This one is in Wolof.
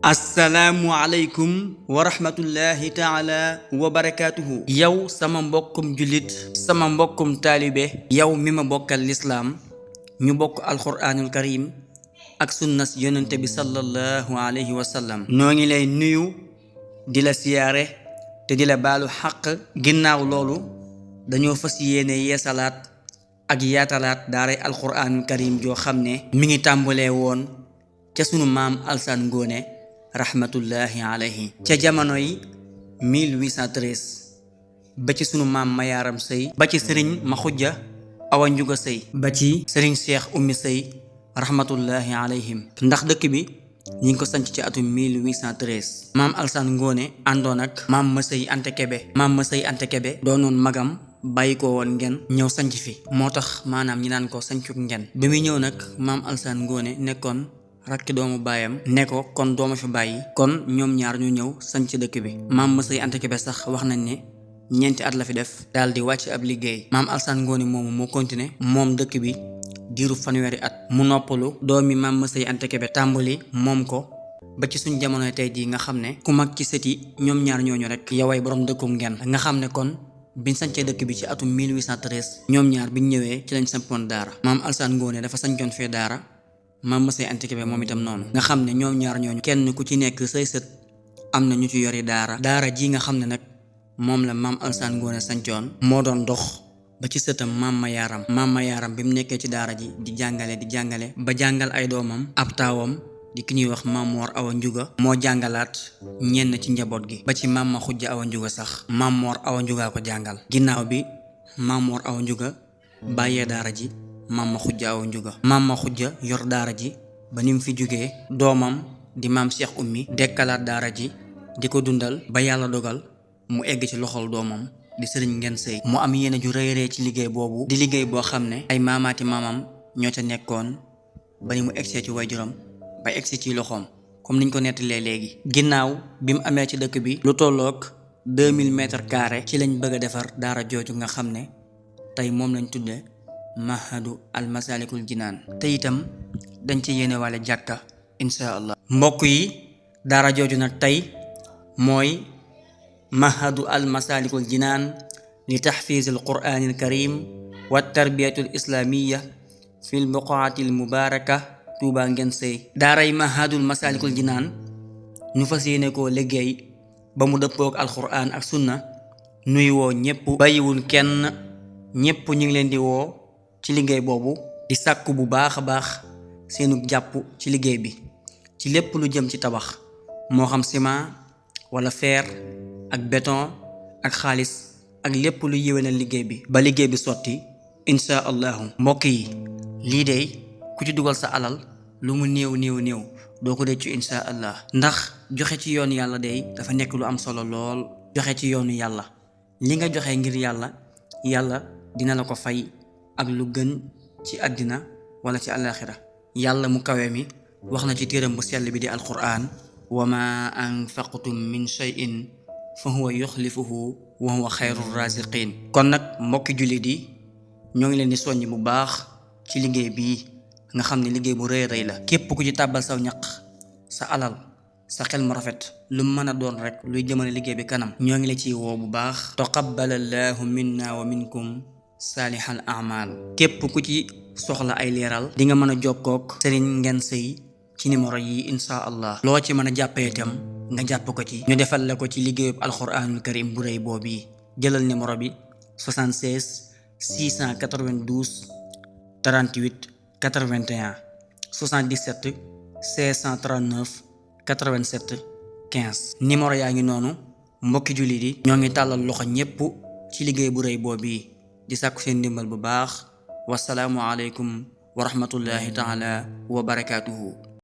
assalaamu aleykum wa rahmatullahi taala wa barakaatuhu. yow sama mbokkum jullit sama mbokkum taalibe yow mi ma bokkal lislaam ñu bokk alquraanul karim ak sunnas yonente bi sallallahu alayhi wa sallam noo ngi lay nuyu di la siyaare te di la baalu xaq. ginnaaw loolu dañoo fas yéene yeesalaat ak yaatalaat daaray alquraanul karim joo xam ne mi ngi tàmbalee woon ca sunu maam Alsaan Ngoone rahmatullahi alayhi ca jamono yi 1813 ba ci sunu maam Mayaaram Sëy ba ci sëriñ Maxujja Awa Njuga Sëy ba ci sëriñ Cheikh Oumy Sëy rahmatullahi alayhim ndax dëkk bi ñi ngi ko sanc ci atum 1813 maam Alsaan Ngoone àndoon ak maam Masëy Anta Kebe maam Masëy Anta Kebe doonoon magam bàyyi ko woon Ngen ñëw sanc fi moo tax maanaam ñi naan ko sancuk Ngen bi muy ñëw nag maam Alsaan Ngoone nekkoon rakki doomu baayam ne ko kon dooma fi bàyyi kon ñoom ñaar ñu ñëw sanc dëkk bi maam Masëy Anta Kebe sax wax nañ ne ñeenti at la fi def daal di wàcc ab liggéey maam Alsaan Ngoone moomu moo continué moom dëkk bi diiru fanweeri at mu noppalu doomi maam Masëy Anta Kebe tàmbali moom ko ba ci suñ jamonoy tey jii nga xam ne ku mag ci sët yi ñoom ñaar ñooñu rek yoway borom dëkkum Ngen nga xam ne kon biñ sancee dëkk bi ci atum 1813 ñoom ñaar biñ ñëwee ci lañ sampoon daara maam Alsaan Ngoone dafa sancoon fee daara maam Masëy Anta Kebe moom itam noonu nga xam ne ñoom ñaar ñooñu kenn ku ci nekk say sët am na ñu ci yori daara ji nga xam ne nag moom la maam Alsaan Ngoone sancoon moo doon dox ba ci sëtam maam Mayaaram bi mu nekkee ci daara ji di jàngale ba jàngal ay doomam ab taawam di ki ñuy wax maam Moor Awa Njuga moo jàngalaat ñenn ci njaboot gi ba ci maam Maxujja Awa Njuga sax maam Moor Awa Njuga ko jàngal ginnaaw bi maam Moor Awa Njuga bàyyee daara ji maam Maxujja Awa Njuga maam Maxujja yor daara ji ba ni mu fi jógee doomam di maam Cheikh Oumy dekkalaat daara ji di ko dundal ba yàlla dogal mu egg ci loxol doomam di sëriñ Ngen Sëy mu am yéene ju rëy ci liggéey boobu di liggéey boo xam ne ay maamaati maamam ñoo ca nekkoon ba ni mu egsee ci waajuram ba egsi ci loxoom comme niñ ko nettalee léegi ginnaaw bi mu amee ci dëkk bi lu tolloog 2000 mètres carrés ci lañ bëgg a defar daara jooju nga xam ne tey moom lañ tudde mahadu almasalikul jinaan te itam dañ ci yéene wàlle jàkka insha allah mbokk yi daara jooju nag tey mooy mahadu almasalikul jinaan li taxfiizil quraanil karim wa tarbiyatul islaamiya fil buqaatil mubaaraka Tuuba Ngen Sëy daaray mahadul masalikul jinaan ñu fas yéene koo liggéey ba mu dëppook alquraan ak sunna nuy woo ñépp bàyyiwul kenn ñépp ñu ngi leen di woo ci liggéey boobu di sàkku bu baax a baax seenu jàpp ci liggéey bi ci lépp lu jëm ci tabax moo xam ciment wala fer ak béton ak xaalis ak lépp lu yéwénal liggéey bi ba liggéey bi sotti insha allahu mbokk yi lii de ku ci dugal sa alal lu mu néew doo ko réccu insha allah ndax joxe ci yoonu yàlla day dafa nekk lu am solo lool joxe ci yoonu yàlla li nga joxe ngir yàlla dina la ko fay ak lu gën ci àddina wala ci àllaaxira yàlla mu kawe mi wax na ci téeram bu sell bi di alquraan wa ma anfaqtum min shay'in fa huwa yuxlifuhu wa huwa xayru raziqin kon nag mbokki jullit yi ñoo ngi leen di soññ bu baax ci liggéey bii nga xam ne liggéey bu rëy la képp ku ci tàbbal saw ñaq sa alal sa xel mu rafet lu mën a doon rek luy jëmale liggéey bi kanam ñoo ngi la ciy woo bu baax taqabbalallahu minna wa minkum saalihal a'mal képp ku ci soxla ay leeral di nga mën a jokkook sëriñ Ngen Sëy ci numéro yi insha allah loo ci mën a jàppee itam nga jàpp ko ci ñu defal la ko ci liggéeyub alquraanul karim bu rëy boobu jëlal numéro bi 76 692 38 81 77 639 87 15 numéro yaa ngi noonu mbokki jullit yi ñoo ngi tàllal loxo ñépp ci liggéey bu rëy boobu di sàkku seen ndimbal bu baax wasalaamu aleykum wa rahmatullahi taala wa barakaatuhu